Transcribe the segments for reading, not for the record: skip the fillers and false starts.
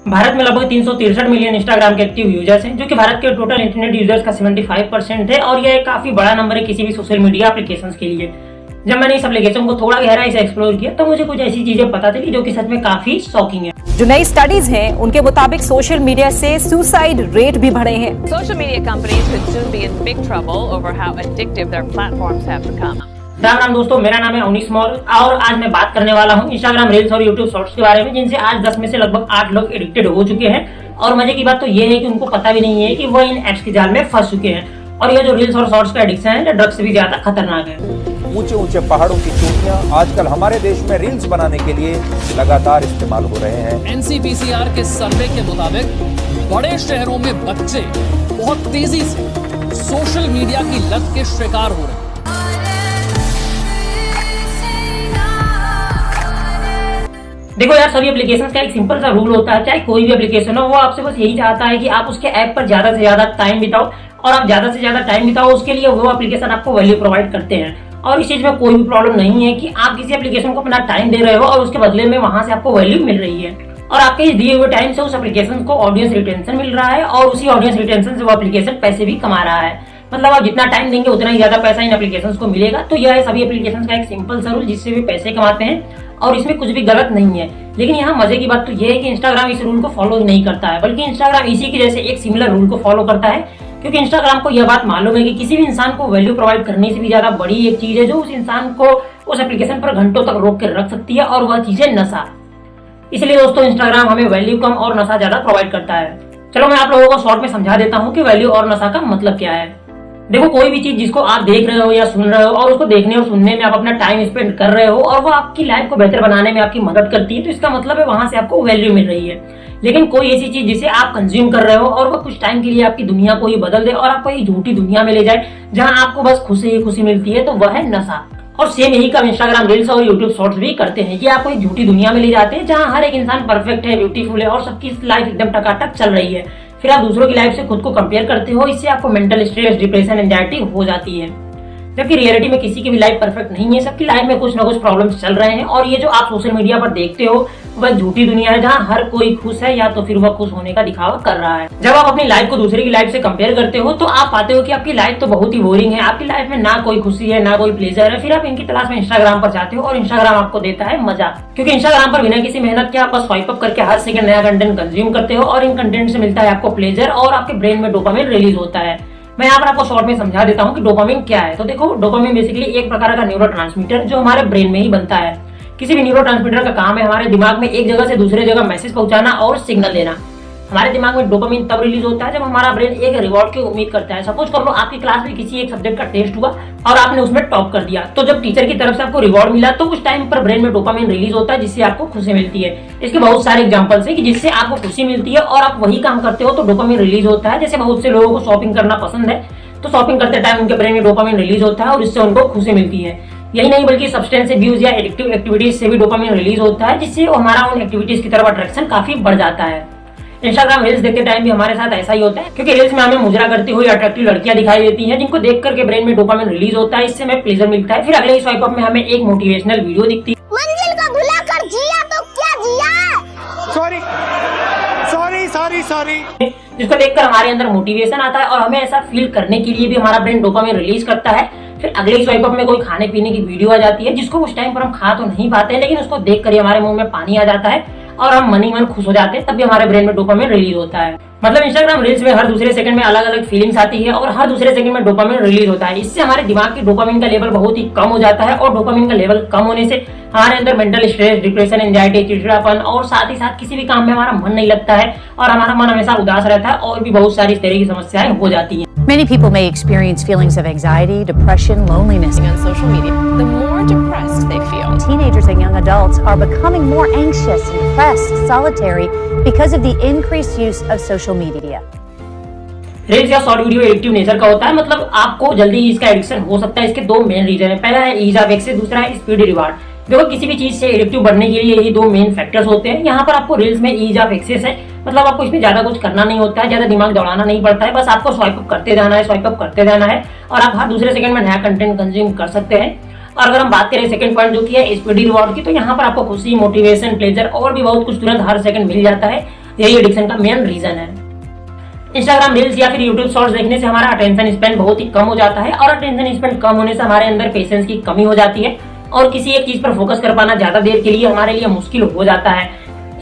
भारत में लगभग 363 million Instagram के एक्टिव यूजर्स हैं, जो कि भारत के टोटल इंटरनेट यूजर्स का 75% है और यह एक काफी बड़ा नंबर है किसी भी सोशल मीडिया एप्लीकेशंस के लिए। जब मैंने इस एप्लीकेशन को थोड़ा गहराई से एक्सप्लोर किया तो मुझे कुछ ऐसी चीजें पता चली जो कि सच में काफी शॉकिंग है। जो नई स्टडीज हैं उनके मुताबिक सोशल मीडिया से सुसाइड रेट भी बढ़े हैं। Social media companies could soon be in big trouble over how addictive their platforms have become. Ram Ram दोस्तों, मेरा नाम है अवनीश मौर्य और आज मैं बात करने वाला हूँ इंस्टाग्राम रील्स और यूट्यूब शॉर्ट्स के बारे में, जिनसे आज 10 में से लगभग 8 लोग एडिक्टेड हो चुके हैं। और मजे की बात तो ये है कि उनको पता भी नहीं है कि वो इन एप्स के जाल में फंस चुके हैं। और ये जो रील्स और शॉर्ट्स का एडिक्शन है, ये ड्रग्स से भी ज्यादा खतरनाक है। ऊंचे ऊंचे पहाड़ों की चोटियां आजकल हमारे देश में रील्स बनाने के लिए लगातार इस्तेमाल हो रहे हैं। एनसीपीसीआर के सर्वे के मुताबिक बड़े शहरों में बच्चे बहुत तेजी से सोशल मीडिया की लत के शिकार हो रहे हैं। देखो यार, सभी एप्लीकेशंस का एक सिंपल सा रूल होता है, चाहे कोई भी एप्लीकेशन हो, वो आपसे बस यही चाहता है कि आप उसके ऐप पर ज्यादा से ज्यादा टाइम बिताओ। और आप ज्यादा से ज्यादा टाइम बिताओ, उसके लिए वो एप्लीकेशन आपको वैल्यू प्रोवाइड करते हैं। और इस चीज में कोई भी प्रॉब्लम नहीं है कि आप किसी एप्लीकेशन को अपना टाइम दे रहे हो और उसके बदले में वहां से आपको वैल्यू मिल रही है। और आपके इस दिए हुए टाइम से उस एप्लीकेशन को ऑडियंस रिटेंशन मिल रहा है और उसी ऑडियंस रिटेंशन से वो एप्लीकेशन पैसे भी कमा रहा है। मतलब आप जितना टाइम देंगे उतना ही ज्यादा पैसा इन एप्लीकेशंस को मिलेगा। तो यह है सभी एप्लीकेशंस का एक सिंपल सा रूल, जिससे भी पैसे कमाते हैं और इसमें कुछ भी गलत नहीं है। लेकिन यहाँ मजे की बात तो यह है कि इंस्टाग्राम इस रूल को फॉलो नहीं करता है, बल्कि इंस्टाग्राम इसी के जैसे एक सिमिलर रूल को फॉलो करता है। क्योंकि इंस्टाग्राम को यह बात मालूम है कि किसी भी इंसान को वैल्यू प्रोवाइड करने से भी ज्यादा बड़ी एक चीज है जो उस इंसान को उस एप्लीकेशन पर घंटों तक रोक कर रख सकती है, और वह चीज है नशा। इसलिए दोस्तों, इंस्टाग्राम हमें वैल्यू कम और नशा ज्यादा प्रोवाइड करता है। चलो मैं आप लोगों को शॉर्ट में समझा देता हूँ कि वैल्यू और नशा का मतलब क्या है। देखो, कोई भी चीज जिसको आप देख रहे हो या सुन रहे हो और उसको देखने और सुनने में आप अपना टाइम स्पेंड कर रहे हो और वो आपकी लाइफ को बेहतर बनाने में आपकी मदद करती है, तो इसका मतलब है वहां से आपको वैल्यू मिल रही है। लेकिन कोई ऐसी चीज जिसे आप कंज्यूम कर रहे हो और वो कुछ टाइम के लिए आपकी दुनिया को ही बदल दे और आपको एक झूठी दुनिया में ले जाए जहां आपको बस खुशी ही खुशी मिलती है, तो वह है नशा। और सेम यही काम इंस्टाग्राम रील्स और यूट्यूब शॉर्ट्स भी करते हैं कि आपको एक झूठी दुनिया में ले जाते हैं जहां हर एक इंसान परफेक्ट है, ब्यूटीफुल है और सबकी लाइफ एकदम टकाटक चल रही है। फिर आप दूसरों की लाइफ से खुद को कंपेयर करते हो, इससे आपको मेंटल स्ट्रेस, डिप्रेशन, एंजाइटी हो जाती है। जबकि रियलिटी में किसी की भी लाइफ परफेक्ट नहीं है, सबकी लाइफ में कुछ ना कुछ प्रॉब्लम्स चल रहे हैं। और ये जो आप सोशल मीडिया पर देखते हो वह झूठी दुनिया है जहाँ हर कोई खुश है या तो फिर वह खुश होने का दिखावा कर रहा है। जब आप अपनी लाइफ को दूसरे की लाइफ से कंपेयर करते हो तो आप पाते हो कि आपकी लाइफ तो बहुत ही बोरिंग है, आपकी लाइफ में ना कोई खुशी है ना कोई प्लेजर है। फिर आप इनकी तलाश में इंस्टाग्राम पर जाते हो और इंस्टाग्राम आपको देता है मजा। क्योंकि इंस्टाग्राम पर बिना किसी मेहनत के आप बस स्वाइप अप करके हर सेकंड नया कंटेंट कंज्यूम करते हो और इन कंटेंट से मिलता है आपको प्लेजर और आपके ब्रेन में डोपामिन रिलीज होता है। मैं यहाँ पर आपको शॉर्ट में समझा देता हूँ कि डोपामिन क्या है। तो देखो, डोपामिन बेसिकली एक प्रकार का न्यूरोट्रांसमीटर जो हमारे ब्रेन में ही बनता है। किसी भी न्यूरोट्रांसमीटर का काम है हमारे दिमाग में एक जगह से दूसरे जगह मैसेज पहुंचाना और सिग्नल देना। हमारे दिमाग में डोपामिन तब रिलीज होता है जब हमारा ब्रेन एक रिवॉर्ड की उम्मीद करता है। सपोज कर लो आपकी क्लास में किसी एक सब्जेक्ट का टेस्ट हुआ और आपने उसमें टॉप कर दिया, तो जब टीचर की तरफ से आपको रिवॉर्ड मिला तो उस टाइम पर ब्रेन में डोपामिन रिलीज होता है जिससे आपको खुशी मिलती है। इसके बहुत सारे एग्जांपल्स हैं कि जिससे आपको खुशी मिलती है और आप वही काम करते हो तो डोपामिन रिलीज होता है। जैसे बहुत से लोगों को शॉपिंग करना पसंद है, तो शॉपिंग करते टाइम उनके ब्रेन में डोपामिन रिलीज होता है और इससे उनको खुशी मिलती है। यही नहीं बल्कि सब्सटेंस अब्यूज या एडिक्टिव एक्टिविटीज से भी डोपामिन रिलीज होता है, जिससे हमारा उन एक्टिविटीज की तरफ अट्रैक्शन काफी बढ़ जाता है। इंस्टाग्राम रील्स देखते टाइम भी हमारे साथ ऐसा ही होता है, क्योंकि रील्स में हमें मुजरा करती हुई अट्रैक्टिव लड़कियां दिखाई देती हैं जिनको देख करके ब्रेन में डोपामिन रिलीज होता है, इससे हमें प्लेजर मिलता है। फिर अगले स्वाइप अप में हमें एक मोटिवेशनल वीडियो दिखती है, मंजिल को भुलाकर जिया तो क्या जिया। सॉरी सॉरी सॉरी सॉरी जिसको देखकर हमारे अंदर मोटिवेशन आता है और हमें ऐसा फील करने के लिए भी हमारा ब्रेन डोपामिन रिलीज करता है। फिर अगले स्वाइप अप में कोई खाने पीने की वीडियो आ जाती है जिसको उस टाइम पर हम खा तो नहीं पाते हैं, लेकिन उसको देख कर हमारे मुंह में पानी आ जाता है और हम मन ही मन खुश हो जाते हैं, तब भी हमारे ब्रेन में डोपामिन रिलीज होता है। मतलब इंस्टाग्राम रील्स में हर दूसरे सेकंड में अलग अलग फीलिंग्स आती है और हर दूसरे सेकंड में डोपामिन रिलीज होता है। इससे हमारे दिमाग की डोपामिन का लेवल बहुत ही कम हो जाता है और डोपामिन का लेवल कम होने से हमारे अंदर मेंटल स्ट्रेस, डिप्रेशन, एंजाइटी, चिड़चिड़ापन और साथ ही साथ किसी भी काम में हमारा मन नहीं लगता है और हमारा मन हमेशा उदास रहता है और भी बहुत सारी इस तरह की समस्याएं हो जाती हैं। Many people may experience feelings of anxiety, depression, loneliness. On social media, the more depressed they feel. Teenagers and young adults are becoming more anxious and depressed, solitary because of the increased use of social media. Reels या short video addictive nature का होता है, मतलब आपको जल्दी इसका addiction हो सकता है। इसके दो मेन रीजन है, पहला है ईज ऑफ एक्सेस, दूसरा है स्पीड रिवार्ड। देखो, किसी भी चीज से एडिक्टिव बनने के लिए यही दो मेन फैक्टर्स होते हैं। यहाँ पर आपको रील्स में ईज ऑफ एक्सेस है, मतलब आपको इसमें ज्यादा कुछ करना नहीं होता है, ज्यादा दिमाग दौड़ाना नहीं पड़ता है, बस आपको स्वाइप अप करते जाना है, स्वाइप अप करते जाना है और आप हर दूसरे सेकंड में नया कंटेंट कंज्यूम कर सकते हैं। और अगर हम बात करें सेकंड पॉइंट जो कि है स्पीडी रिवॉर्ड की, तो यहाँ पर आपको खुशी, मोटिवेशन, प्लेजर और भी बहुत कुछ तुरंत हर सेकंड मिल जाता है। यही एडिक्शन का मेन रीजन है। इंस्टाग्राम रील्स या फिर यूट्यूब शॉर्ट्स देखने से हमारा अटेंशन स्पेन बहुत ही कम हो जाता है और अटेंशन स्पेन कम होने से हमारे अंदर पेशेंस की कमी हो जाती है और किसी एक चीज पर फोकस कर पाना ज्यादा देर के लिए हमारे लिए मुश्किल हो जाता है।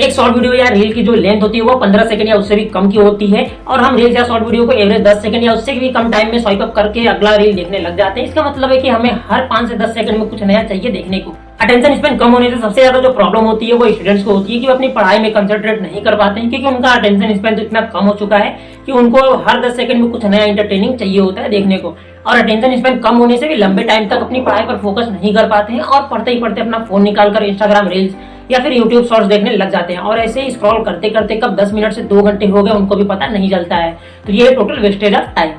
एक शॉर्ट वीडियो या रील की जो लेंथ होती है वो 15 सेकंड या उससे भी कम की होती है और हम रील या शॉर्ट वीडियो को एवरेज 10 सेकंड या उससे भी कम टाइम में स्वाइप अप करके अगला रील देखने लग जाते हैं। इसका मतलब है कि हमें हर 5 से 10 सेकंड में कुछ नया चाहिए देखने को। अटेंशन स्पेन कम होने से सबसे ज्यादा जो प्रॉब्लम होती है वो स्टूडेंट्स को होती है कि वो अपनी पढ़ाई में कंसंट्रेट नहीं कर पाते हैं क्योंकि उनका अटेंशन स्पेन तो इतना कम हो चुका है कि उनको हर 10 सेकंड में कुछ नया इंटरटेनिंग चाहिए होता है देखने को। और अटेंशन स्पेन कम होने से भी लंबे टाइम तक अपनी पढ़ाई पर फोकस नहीं कर पाते हैं और पढ़ते ही पढ़ते अपना फोन निकालकर इंस्टाग्राम रील्स या फिर यूट्यूब शॉर्ट्स देखने लग जाते हैं और ऐसे ही स्क्रॉल करते करते कब 10 मिनट से 2 घंटे हो गए उनको भी पता नहीं चलता है। तो ये टोटल वेस्टेज ऑफ टाइम।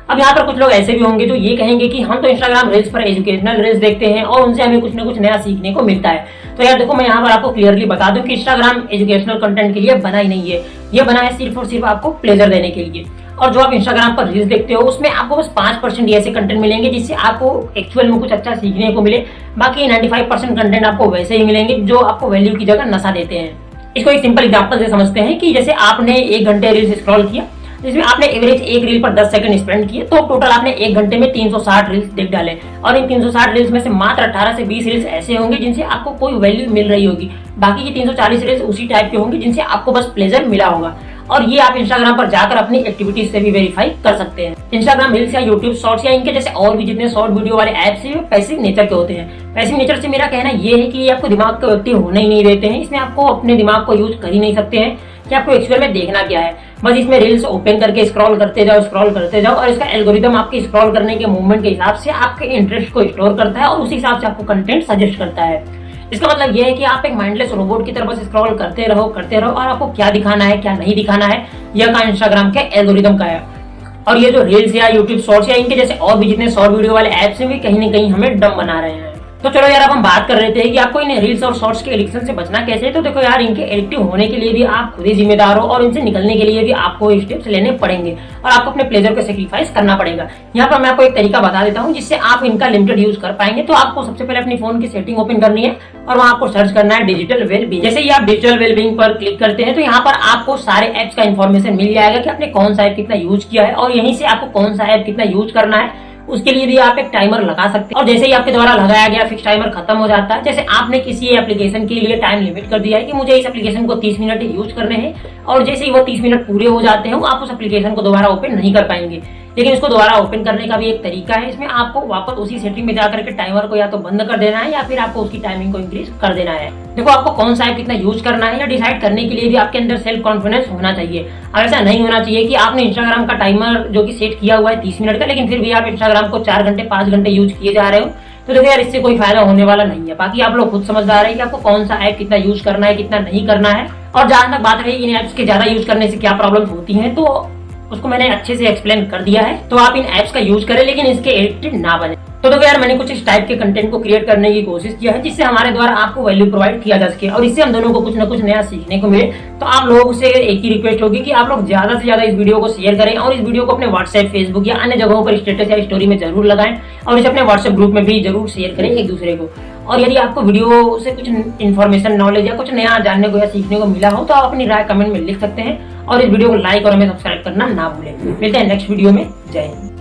अब यहाँ पर कुछ लोग ऐसे भी होंगे जो ये कहेंगे कि हम तो इंस्टाग्राम रील्स पर एजुकेशनल रील्स देखते हैं और उनसे हमें कुछ ना कुछ नया सीखने को मिलता है। तो यार देखो, मैं यहाँ पर आपको क्लियरली बता दूं कि इंस्टाग्राम एजुकेशनल कंटेंट के लिए बना ही नहीं है। ये बना है सिर्फ और सिर्फ आपको प्लेजर देने के लिए। और जो आप इंस्टाग्राम पर रील्स देखते हो उसमें आपको बस 5% ऐसे कंटेंट मिलेंगे जिससे आपको एक्चुअल में कुछ अच्छा सीखने को मिले। बाकी 95% कंटेंट आपको वैसे ही मिलेंगे जो आपको वैल्यू की जगह नशा देते हैं। इसको एक सिंपल एग्जांपल से समझते हैं कि जैसे आपने 1 घंटे रील्स स्क्रॉल किया जिसमें आपने एवरेज एक रील पर 10 सेकंड स्पेंड किए तो टोटल आपने 1 घंटे में 360 रील्स देख डाले और इन 360 रील्स में से मात्र 18 से 20 रील्स ऐसे होंगे जिनसे आपको कोई वैल्यू मिल रही होगी। बाकी की 340 रील्स उसी टाइप के होंगे जिनसे आपको बस प्लेजर मिला होगा। और ये आप इंस्टाग्राम पर जाकर अपनी एक्टिविटीज से भी वेरीफाई कर सकते हैं। इंस्टाग्राम रील्स या यूट्यूब शॉर्ट्स या इनके जैसे और भी जितने शॉर्ट वीडियो वाले ऐप्स हैं पैसिव नेचर के होते हैं। पैसिव नेचर से मेरा कहना ये है कि ये आपको दिमाग को एक्टिव होने ही नहीं देते हैं। इसमें आपको अपने दिमाग को यूज कर ही नहीं सकते हैं कि आपको एक्चुअल में देखना क्या है। बस इसमें रील्स ओपन करके स्क्रॉल करते जाओ और इसका एल्गोरिदम आपके स्क्रॉल करने के मूवमेंट के हिसाब से आपके इंटरेस्ट को स्टोर करता है और उसी हिसाब से आपको कंटेंट सजेस्ट करता है। इसका मतलब यह है कि आप एक माइंडलेस रोबोट की तरह बस स्क्रॉल करते रहो और आपको क्या दिखाना है क्या नहीं दिखाना है यह काम इंस्टाग्राम के एल्गोरिदम का है। और ये जो रील्स या यूट्यूब शॉर्ट्स या इनके जैसे और भी जितने शॉर्ट वीडियो वाले ऐप्स हैं भी कहीं ना कहीं हमें डम बना रहे हैं। तो चलो यार, अब हम बात कर रहे थे कि आपको इन रील्स और शॉर्ट्स के एडिक्शन से बचना कैसे है। तो देखो यार, इनके एडिक्टिव होने के लिए भी आप खुद ही जिम्मेदार हो और इनसे निकलने के लिए भी आपको स्टेप्स लेने पड़ेंगे और आपको अपने प्लेजर को सेक्रीफाइस करना पड़ेगा। यहाँ पर मैं आपको एक तरीका बता देता हूँ जिससे आप इनका लिमिटेड यूज कर पाएंगे। तो आपको सबसे पहले अपनी फोन की सेटिंग ओपन करनी है और वहाँ आपको सर्च करना है डिजिटल वेलबींग। जैसे ही आप डिजिटल वेलबींग पर क्लिक करते हैं तो यहाँ पर आपको सारे एप्स का इन्फॉर्मेशन मिल जाएगा कि आपने कौन सा ऐप कितना यूज किया है और यहीं से आपको कौन सा ऐप कितना यूज करना है उसके लिए भी आप एक टाइमर लगा सकते हैं। और जैसे ही आपके द्वारा लगाया गया फिक्स टाइमर खत्म हो जाता है, जैसे आपने किसी एप्लीकेशन के लिए टाइम लिमिट कर दिया है कि मुझे इस एप्लीकेशन को 30 मिनट यूज करने हैं और जैसे ही वो 30 मिनट पूरे हो जाते हैं आप उस एप्लीकेशन को दोबारा ओपन नहीं कर पाएंगे। लेकिन इसको दोबारा ओपन करने का भी एक तरीका है। इसमें आपको वापस उसी सेटिंग में जाकर के टाइमर को या तो बंद कर देना है या फिर आपको उसकी टाइमिंग को इंक्रीज कर देना है। देखो, आपको कौन सा ऐप कितना यूज करना है या डिसाइड करने के लिए भी आपके अंदर सेल्फ कॉन्फिडेंस होना चाहिए। और ऐसा नहीं होना चाहिए कि आपने इंस्टाग्राम का टाइमर जो कि सेट किया हुआ है 30 मिनट का, लेकिन फिर भी आप इंस्टाग्राम को 4 घंटे 5 घंटे यूज किए जा रहे हो। तो देखो यार, इससे कोई फायदा होने वाला नहीं है। बाकी आप लोग खुद समझदार है कि आपको कौन सा ऐप कितना यूज करना है कितना नहीं करना है। और जहां तक बात रही इन ऐप्स के ज्यादा यूज करने से क्या प्रॉब्लम होती है तो उसको मैंने अच्छे से एक्सप्लेन कर दिया है। तो आप इन ऐप्स का यूज करें लेकिन इसके एडिक्टेड ना बने। तो देखो यार, मैंने कुछ इस टाइप के कंटेंट को क्रिएट करने की कोशिश किया है जिससे हमारे द्वारा आपको वैल्यू प्रोवाइड किया जा सके और इससे हम दोनों को कुछ ना कुछ नया सीखने को मिले। तो आप लोगों से एक ही रिक्वेस्ट होगी कि आप लोग ज्यादा से ज्यादा इस वीडियो को शेयर करें और इस वीडियो को अपने व्हाट्सएप, फेसबुक या अन्य जगहों पर स्टेटस या स्टोरी में जरूर लगाएं और इसे अपने व्हाट्सएप ग्रुप में भी जरूर शेयर करें एक दूसरे को। और यदि आपको वीडियो से कुछ इन्फॉर्मेशन, नॉलेज या कुछ नया जानने को या सीखने को मिला हो तो आप अपनी राय कमेंट में लिख सकते हैं और इस वीडियो को लाइक और हमें सब्सक्राइब करना ना भूलें। मिलते हैं नेक्स्ट वीडियो में। जय हिंद।